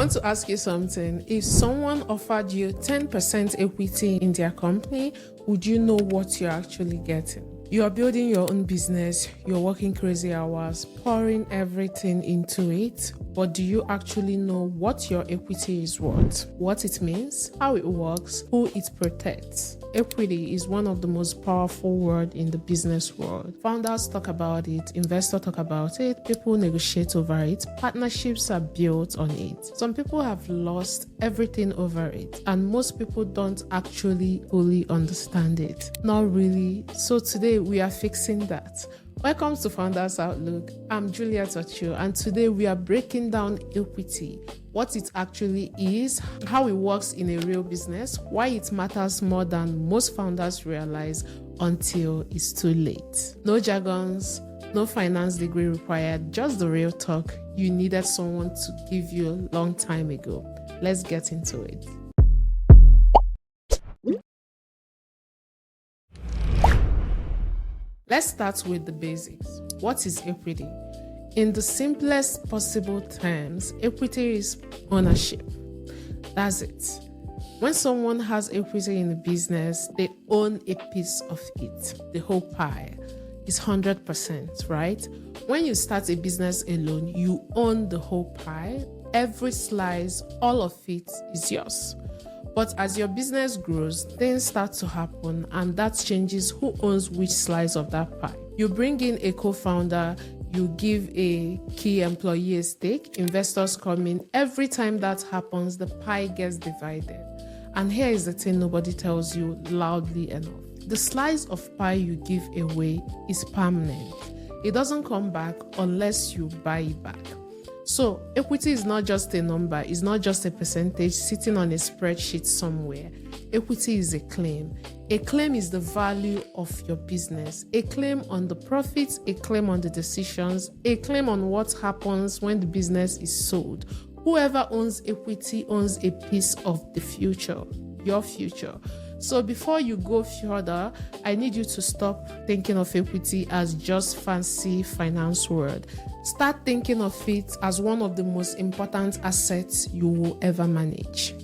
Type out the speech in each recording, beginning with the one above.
want to ask you something. If someone offered you 10% equity in their company, would you know what you're actually getting? You are building your own business, you're working crazy hours, pouring everything into it, but do you actually know what your equity is worth, what it means, how it works, who it protects? Equity is one of the most powerful words in the business world. Founders talk about it, investors talk about it, people negotiate over it, partnerships are built on it. Some people have lost everything over it, and most people don't actually fully understand it. Not really. So today we are fixing that. Welcome to Founders Outlook. I'm Juliet Ochu, and today we are breaking down equity, what it actually is, how it works in a real business, why it matters more than most founders realize until it's too late. No jargons, no finance degree required, just the real talk you needed someone to give you a long time ago. Let's get into it. Let's start with the basics. What is equity? In the simplest possible terms, equity is ownership. That's it. When someone has equity in a business, they own a piece of it. The whole pie is 100%, right? When you start a business alone, you own the whole pie. Every slice, all of it is yours. But as your business grows, things start to happen, and that changes who owns which slice of that pie. You bring in a co-founder, you give a key employee a stake, investors come in. Every time that happens, the pie gets divided. And here is the thing nobody tells you loudly enough. The slice of pie you give away is permanent. It doesn't come back unless you buy it back. So equity is not just a number, it's not just a percentage sitting on a spreadsheet somewhere. Equity is a claim. A claim is the value of your business. A claim on the profits, a claim on the decisions, a claim on what happens when the business is sold. Whoever owns equity owns a piece of the future, your future. So before you go further, I need you to stop thinking of equity as just fancy finance word. Start thinking of it as one of the most important assets you will ever manage.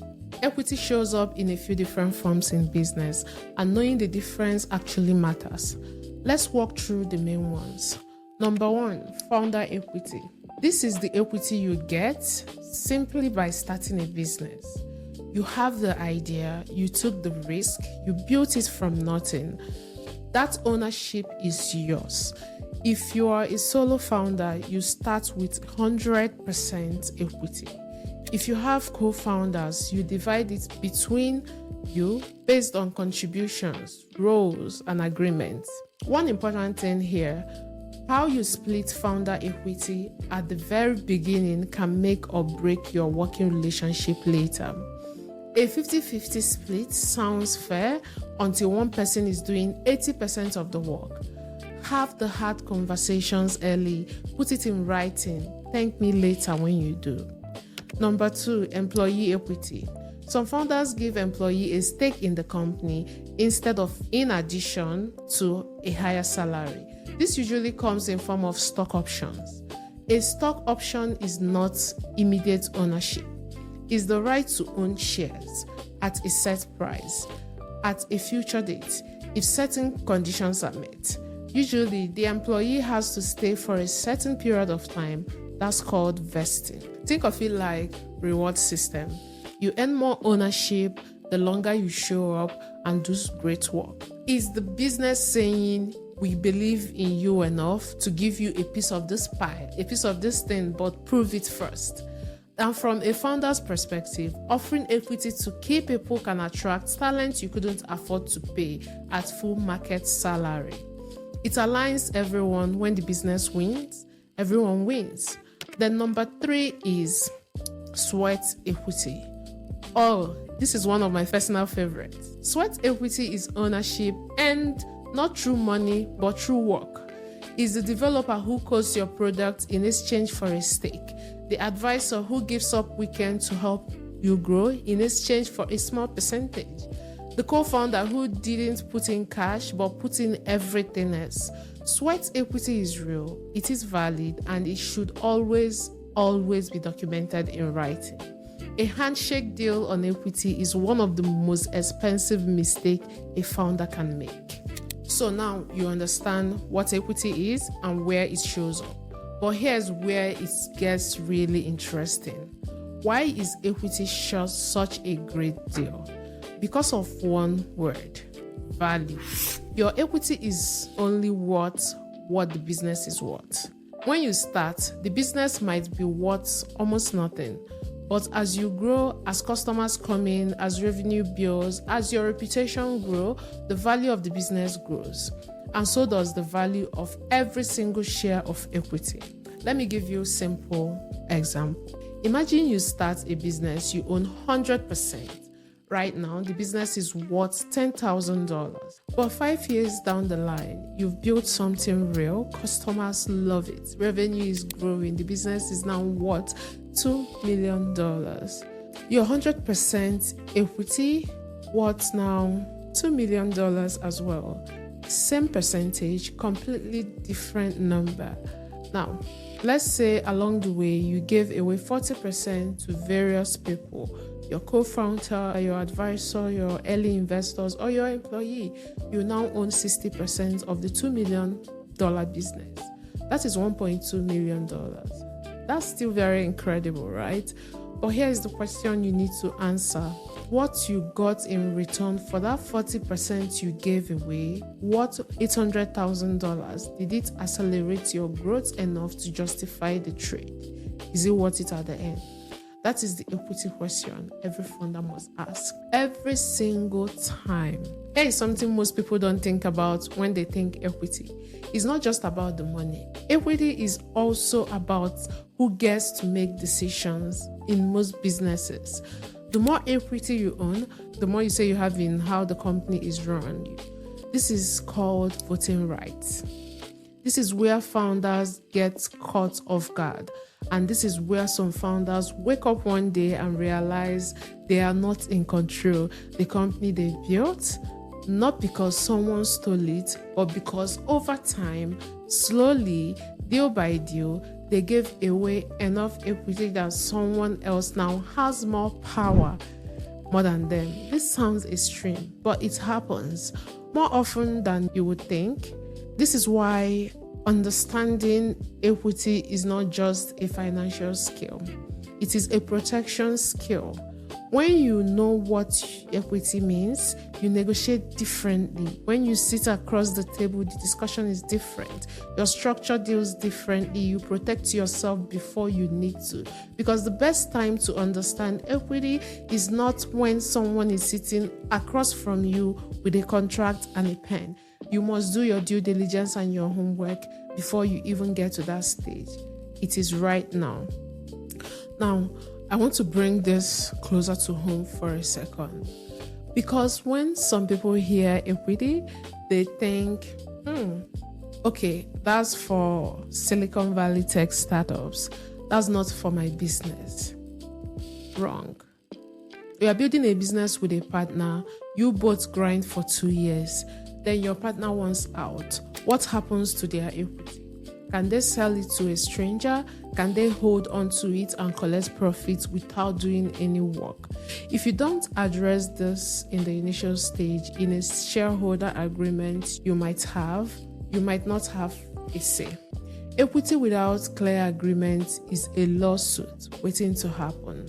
Equity shows up in a few different forms in business, and knowing the difference actually matters. Let's walk through the main ones. Number 1, founder equity. This is the equity you get simply by starting a business. You have the idea, you took the risk, you built it from nothing. That ownership is yours. If you are a solo founder, you start with 100% equity. If you have co-founders, you divide it between you based on contributions, roles, and agreements. One important thing here, how you split founder equity at the very beginning can make or break your working relationship later. A 50-50 split sounds fair until one person is doing 80% of the work. Have the hard conversations early, put it in writing, thank me later when you do. Number 2, employee equity. Some founders give employee a stake in the company instead of in addition to a higher salary. This usually comes in form of stock options. A stock option is not immediate ownership. It's the right to own shares at a set price at a future date if certain conditions are met. Usually, the employee has to stay for a certain period of time. That's called vesting. Think of it like reward system. You earn more ownership the longer you show up and do great work. Is the business saying, we believe in you enough to give you a piece of this pie, a piece of this thing, but prove it first? And from a founder's perspective, offering equity to key people can attract talent you couldn't afford to pay at full market salary. It aligns everyone. When the business wins, everyone wins. Then number 3 is sweat equity. Oh, this is one of my personal favorites. Sweat equity is ownership, and not through money, but through work. It's the developer who codes your product in exchange for a stake. The advisor who gives up weekends to help you grow in exchange for a small percentage. The co-founder who didn't put in cash but put in everything else. Sweat equity is real, it is valid, and it should always be documented in writing. A handshake deal on equity is one of the most expensive mistakes a founder can make. So now you understand what equity is and where it shows up. But here's where it gets really interesting. Why is equity such a great deal? Because of one word: value. Your equity is only worth what the business is worth. When you start, the business might be worth almost nothing. But as you grow, as customers come in, as revenue builds, as your reputation grows, the value of the business grows. And so does the value of every single share of equity. Let me give you a simple example. Imagine you start a business, you own 100%. Right now, the business is worth $10,000. But 5 years down the line, you've built something real, customers love it, revenue is growing, the business is now worth $2 million. Your 100% equity worth now $2 million as well. Same percentage, completely different number. Now, let's say along the way, you gave away 40% to various people. Your co-founder, your advisor, your early investors, or your employee. You now own 60% of the $2 million business. That is $1.2 million. That's still very incredible, right? But here is the question you need to answer. What you got in return for that 40% you gave away, what $800,000, did it accelerate your growth enough to justify the trade? Is it worth it at the end? That is the equity question every founder must ask every single time. Here is something most people don't think about when they think equity. It's not just about the money. Equity is also about who gets to make decisions in most businesses. The more equity you own, the more you say you have in how the company is run. This is called voting rights. This is where founders get caught off guard. And this is where some founders wake up one day and realize they are not in control. The company they built, not because someone stole it, but because over time, slowly, deal by deal, they gave away enough equity that someone else now has more power more than them. This sounds extreme, but it happens more often than you would think. This is why understanding equity is not just a financial skill. It is a protection skill. When you know what equity means, you negotiate differently. When you sit across the table, the discussion is different. Your structure deals differently. You protect yourself before you need to. Because the best time to understand equity is not when someone is sitting across from you with a contract and a pen. You must do your due diligence and your homework before you even get to that stage. It is right now. Now, I want to bring this closer to home for a second. Because when some people hear equity, they think, okay, that's for Silicon Valley tech startups. That's not for my business. Wrong. You are building a business with a partner. You both grind for 2 years. Then your partner wants out. What happens to their equity? Can they sell it to a stranger? Can they hold on to it and collect profits without doing any work? If you don't address this in the initial stage, in a shareholder agreement you might not have a say. Equity without clear agreement is a lawsuit waiting to happen.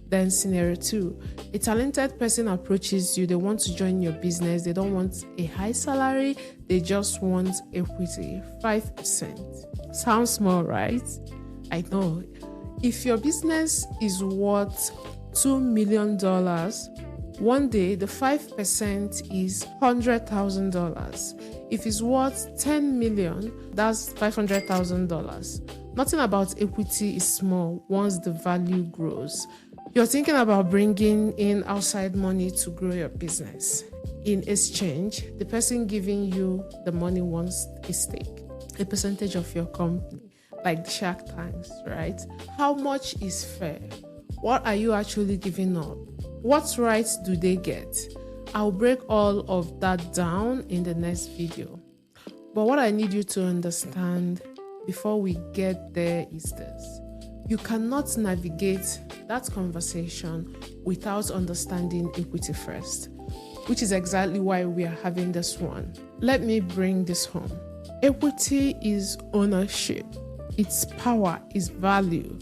Then scenario 2, a talented person approaches you, they want to join your business, they don't want a high salary, they just want equity, 5%. Sounds small, right? I know. If your business is worth $2 million, one day the 5% is $100,000. If it's worth $10 million, that's $500,000. Nothing about equity is small once the value grows. You're thinking about bringing in outside money to grow your business. In exchange, the person giving you the money wants a stake, a percentage of your company, like the Shark Tanks, right? How much is fair? What are you actually giving up? What rights do they get? I'll break all of that down in the next video. But what I need you to understand before we get there is this. You cannot navigate that conversation without understanding equity first, which is exactly why we are having this one. Let me bring this home. Equity is ownership. Its power, its value,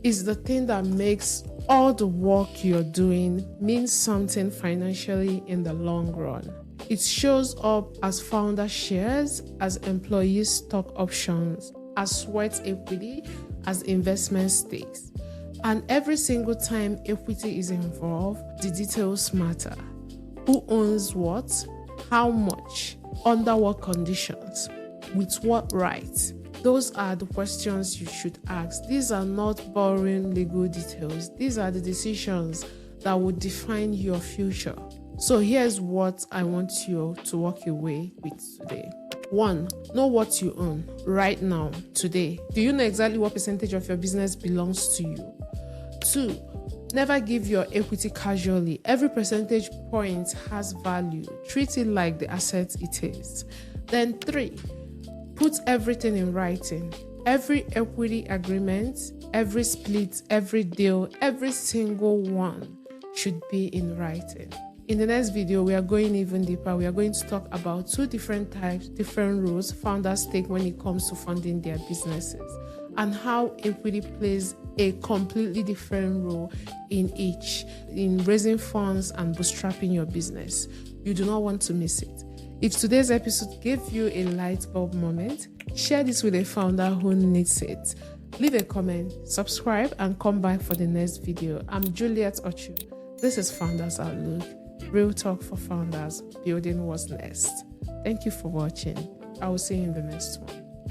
is the thing that makes all the work you're doing mean something financially in the long run. It shows up as founder shares, as employee stock options, as sweat equity, as investment stakes. And every single time equity is involved, the details matter. Who owns what? How much? Under what conditions? With what rights? Those are the questions you should ask. These are not boring legal details. These are the decisions that will define your future. So here's what I want you to walk away with today. 1. Know what you own right now, today. Do you know exactly what percentage of your business belongs to you? 2. Never give your equity casually. Every percentage point has value. Treat it like the asset it is. Then 3. Put everything in writing. Every equity agreement, every split, every deal, every single one should be in writing. In the next video, we are going even deeper. We are going to talk about 2 different types, different roles founders take when it comes to funding their businesses, and how equity plays a completely different role in each, in raising funds and bootstrapping your business. You do not want to miss it. If today's episode gave you a light bulb moment, share this with a founder who needs it. Leave a comment, subscribe, and come back for the next video. I'm Juliet Ochu. This is Founders Outlook. Real talk for founders, building what's next. Thank you for watching. I will see you in the next one.